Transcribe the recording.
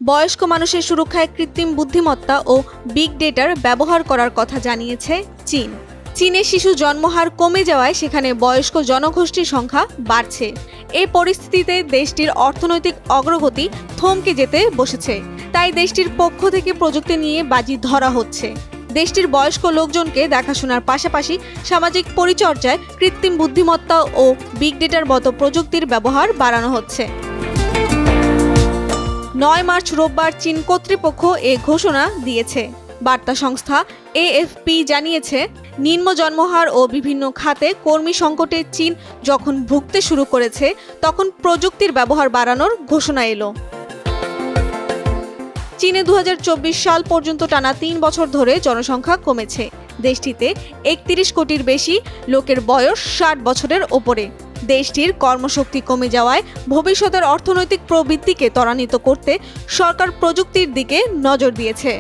বয়স্ক মানুষের সুরক্ষায় কৃত্রিম বুদ্ধিমত্তা ও বিগ ডেটার ব্যবহার করার কথা জানিয়েছে চীন। চীনে শিশু জন্মহার কমে যাওয়ায় সেখানে বয়স্ক জনগোষ্ঠীর সংখ্যা বাড়ছে। এই পরিস্থিতিতে দেশটির অর্থনৈতিক অগ্রগতি থমকে যেতে বসেছে। তাই দেশটির পক্ষ থেকে প্রযুক্তি নিয়ে বাজি ধরা হচ্ছে। দেশটির বয়স্ক লোকজনকে দেখাশোনার পাশাপাশি সামাজিক পরিচর্যায় কৃত্রিম বুদ্ধিমত্তা ও বিগ ডেটার মতো প্রযুক্তির ব্যবহার বাড়ানো হচ্ছে। 9 মার্চ রোববার চীন কর্তৃপক্ষ এ ঘোষণা দিয়েছে। বার্তা সংস্থা এএফপি জানিয়েছে, নিম্ন জন্মহার ও বিভিন্ন খাতে কর্মী সংকটে চীন যখন ভুগতে শুরু করেছে তখন প্রযুক্তির ব্যবহার বাড়ানোর ঘোষণা এলো। চীনে 2024 সাল পর্যন্ত টানা 3 বছর ধরে জনসংখ্যা কমেছে। দেশটিতে 31 কোটির বেশি লোকের বয়স 60 বছরের ওপরে। দেশটির কর্মশক্তি কমে যাওয়ায় ভবিষ্যতের অর্থনৈতিক প্রবৃদ্ধিকে ত্বরান্বিত করতে সরকার প্রযুক্তির দিকে নজর দিয়েছে।